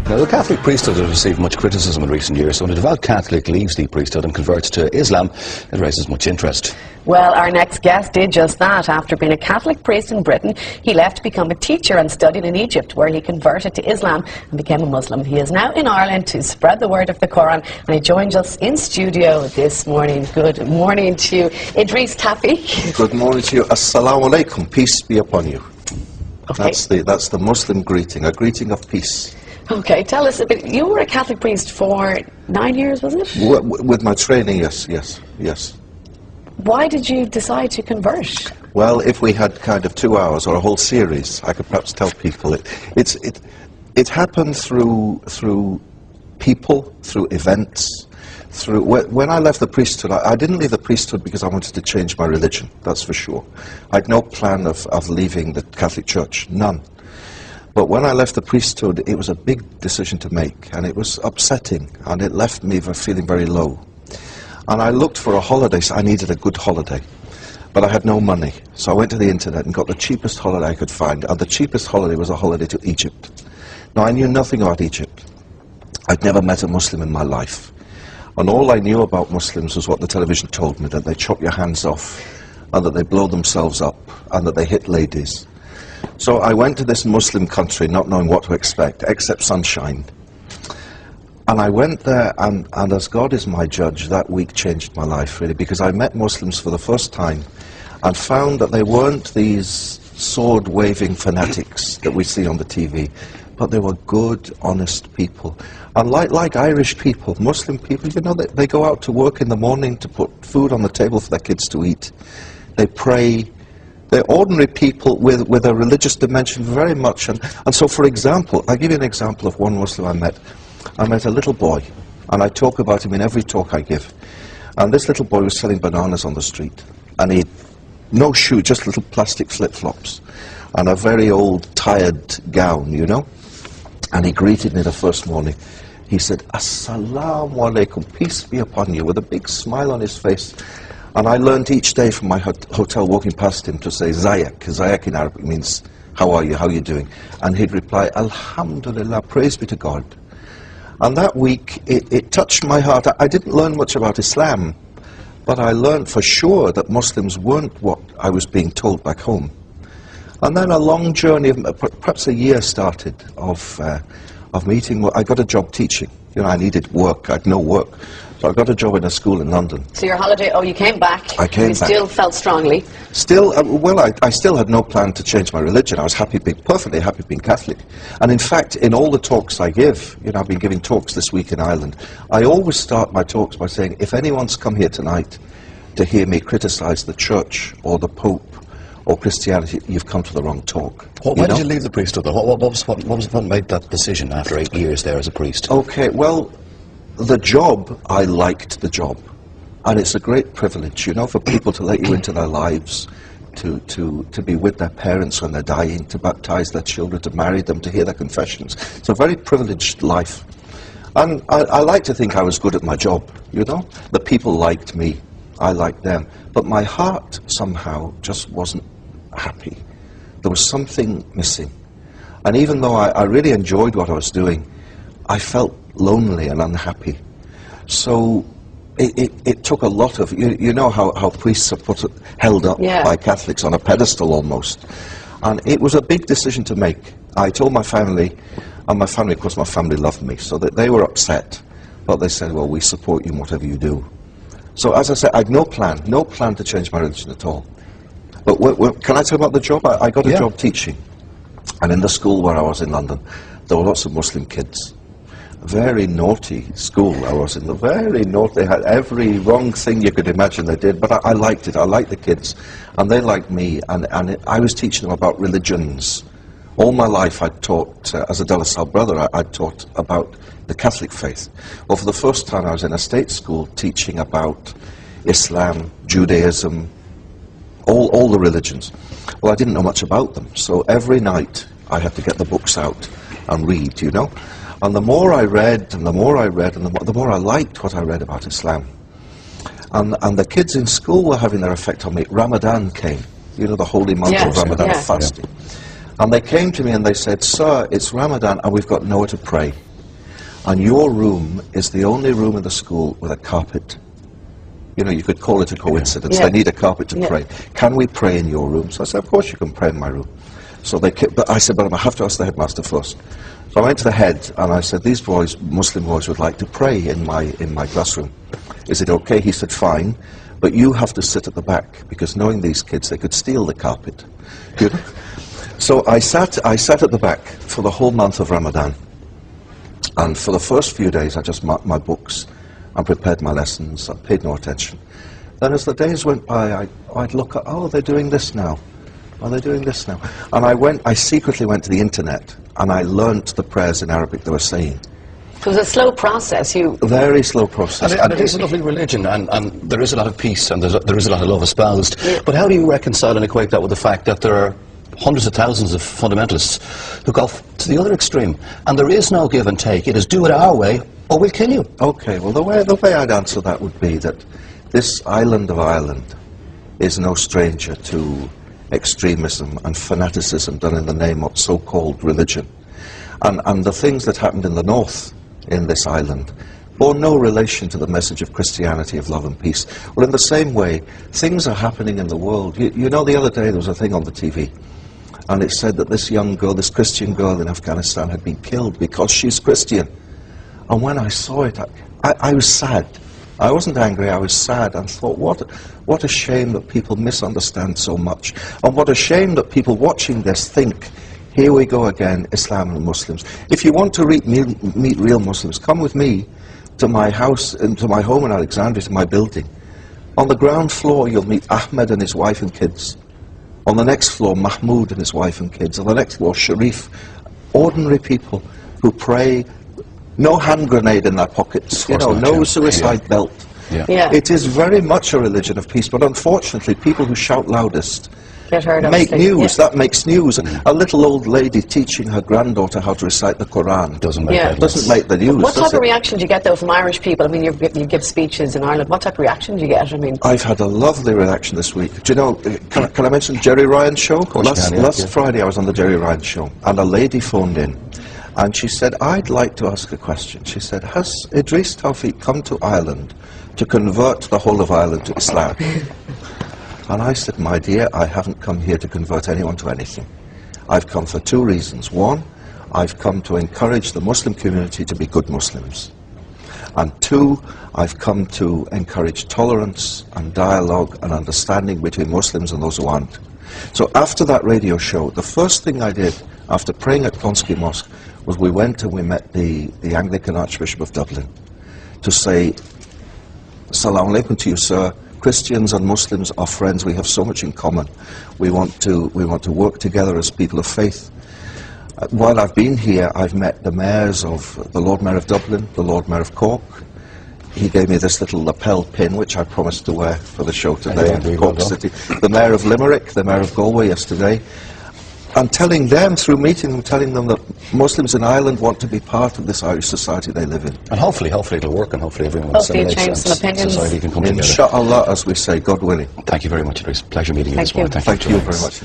Now, the Catholic priesthood has received much criticism in recent years, so when a devout Catholic leaves the priesthood and converts to Islam, it raises much interest. Well, our next guest did just that. After being a Catholic priest in Britain, he left to become a teacher and studied in Egypt, where he converted to Islam and became a Muslim. He is now in Ireland to spread the word of the Quran, and he joins us in studio this morning. Good morning to you, Idris Tawfiq. Good morning to you. Assalamu alaikum. Peace be upon you. Okay. That's the Muslim greeting, a greeting of peace. Okay, tell us a bit. You were a Catholic priest for 9 years, was it? With my training, yes. Why did you decide to convert? Well, if we had kind of 2 hours or a whole series, I could perhaps tell people it happened through people, through events, through when I left the priesthood. I didn't leave the priesthood because I wanted to change my religion. That's for sure. I had no plan of leaving the Catholic Church, none. But when I left the priesthood, it was a big decision to make, and it was upsetting, and it left me feeling very low. And I looked for a holiday, so I needed a good holiday. But I had no money, so I went to the internet and got the cheapest holiday I could find, and the cheapest holiday was a holiday to Egypt. Now, I knew nothing about Egypt. I'd never met a Muslim in my life. And all I knew about Muslims was what the television told me, that they chop your hands off, and that they blow themselves up, and that they hit ladies. So I went to this Muslim country not knowing what to expect, except sunshine. And I went there, and as God is my judge, that week changed my life, really, because I met Muslims for the first time and found that they weren't these sword-waving fanatics that we see on the TV, but they were good, honest people. And like Irish people, Muslim people, you know, they go out to work in the morning to put food on the table for their kids to eat. They pray. They're ordinary people with a religious dimension very much. And so, for example, I'll give you an example of one Muslim I met. I met a little boy, and I talk about him in every talk I give. And this little boy was selling bananas on the street. And he had no shoe, just little plastic flip-flops. And a very old, tired gown, you know. And he greeted me the first morning. He said, Assalamu alaikum, peace be upon you, with a big smile on his face. And I learned each day from my hotel walking past him to say Zayak. Zayak in Arabic means, how are you, how are you doing? And he'd reply, Alhamdulillah, praise be to God. And that week, it touched my heart. I didn't learn much about Islam, but I learned for sure that Muslims weren't what I was being told back home. And then a long journey, perhaps a year started, of meeting. I got a job teaching. You know, I needed work. I had no work. So I got a job in a school in London. So your holiday, you came back. I came back. You still felt strongly? Still, I still had no plan to change my religion. I was perfectly happy being Catholic. And in fact, in all the talks I give, you know, I've been giving talks this week in Ireland, I always start my talks by saying, if anyone's come here tonight to hear me criticize the Church or the Pope or Christianity, you've come to the wrong talk. Why did you leave the priesthood, though? What made that decision after 8 years there as a priest? Okay, well, the job, I liked the job. And it's a great privilege, you know, for people to let you into their lives, to be with their parents when they're dying, to baptize their children, to marry them, to hear their confessions. It's a very privileged life. And I like to think I was good at my job, you know. The people liked me, I liked them. But my heart somehow just wasn't happy. There was something missing. And even though I really enjoyed what I was doing, I felt lonely and unhappy. So it took a lot of, you know how priests are held up by Catholics on a pedestal almost. And it was a big decision to make. I told my family, and my family, of course, my family loved me, so that they were upset. But they said, well, we support you in whatever you do. So as I said, I had no plan to change my religion at all. But can I tell you about the job? I got a job teaching. And in the school where I was in London, there were lots of Muslim kids. Very naughty school I was in. Very naughty. They had every wrong thing you could imagine they did. But I liked it. I liked the kids. And they liked me. And I was teaching them about religions. All my life I'd taught, as a De La Salle brother, I'd taught about the Catholic faith. Well, for the first time I was in a state school teaching about Islam, Judaism, all the religions. Well, I didn't know much about them. So every night I had to get the books out and read, you know. And the more I read, and the more I read, and the more I liked what I read about Islam. And the kids in school were having their effect on me. Ramadan came, you know, the holy month of Ramadan, fasting. And they came to me and they said, sir, it's Ramadan and we've got nowhere to pray. and your room is the only room in the school with a carpet. You know, you could call it a coincidence. They need a carpet to pray. Can we pray in your room? So I said, of course you can pray in my room. So but I said, but I have to ask the headmaster first. So I went to the head and I said, these boys, Muslim boys, would like to pray in my classroom. Is it okay? He said, fine, but you have to sit at the back, because knowing these kids, they could steal the carpet. You know? So I sat at the back for the whole month of Ramadan. And for the first few days, I just marked my books and prepared my lessons. I paid no attention. Then as the days went by, I'd look at, oh, they're doing this now. Oh, they're doing this now. And I secretly went to the internet and I learnt the prayers in Arabic they were saying. It was a slow process. Very slow process. And it is a lovely religion, and there is a lot of peace, and there is a lot of love espoused. But how do you reconcile and equate that with the fact that there are hundreds of thousands of fundamentalists who go to the other extreme, and there is no give and take? It is do it our way, or we'll kill you. Okay, well, the way I'd answer that would be that this island of Ireland is no stranger to extremism and fanaticism done in the name of so-called religion. And the things that happened in the north in this island bore no relation to the message of Christianity, of love and peace. Well, in the same way, things are happening in the world. You know, the other day there was a thing on the TV, and it said that this young girl, this Christian girl in Afghanistan, had been killed because she's Christian. And when I saw it, I was sad. I wasn't angry, I was sad, and thought, what a shame that people misunderstand so much. And what a shame that people watching this think, here we go again, Islam and Muslims. If you want to meet real Muslims, come with me to my house, to my home in Alexandria, to my building. On the ground floor, you'll meet Ahmed and his wife and kids. On the next floor, Mahmoud and his wife and kids. On the next floor, Sharif. Ordinary people who pray. No hand grenade in their pockets, you know, no suicide belt. It is very much a religion of peace, but unfortunately people who shout loudest get heard, make news. That makes news. A little old lady teaching her granddaughter how to recite the Quran doesn't make the news. What type of reaction do you get, though, from Irish people? I mean, you give speeches in Ireland. What type of reaction do you get? I mean, I've had a lovely reaction this week. Do you know, can I mention Jerry Ryan's show? Last Friday I was on the Jerry Ryan show, and a lady phoned in. And she said, I'd like to ask a question. She said, has Idris Tawfiq come to Ireland to convert the whole of Ireland to Islam? And I said, my dear, I haven't come here to convert anyone to anything. I've come for two reasons. One, I've come to encourage the Muslim community to be good Muslims. And two, I've come to encourage tolerance and dialogue and understanding between Muslims and those who aren't. So after that radio show, the first thing I did after praying at Consky Mosque was we went and we met the Anglican Archbishop of Dublin to say, Assalamu alaikum to you, sir. Christians and Muslims are friends. We have so much in common. We want to work together as people of faith. While I've been here, I've met the mayors of the Lord Mayor of Dublin, the Lord Mayor of Cork. He gave me this little lapel pin, which I promised to wear for the show today in Cork City. The Mayor of Limerick, the Mayor of Galway yesterday. And telling them, through meeting them, telling them that Muslims in Ireland want to be part of this Irish society they live in. And hopefully it'll work, and hopefully everyone will change some opinions. Society can come together. Inshallah, as we say, God willing. Thank you very much, Idris. Pleasure meeting you this morning. Thank you very much.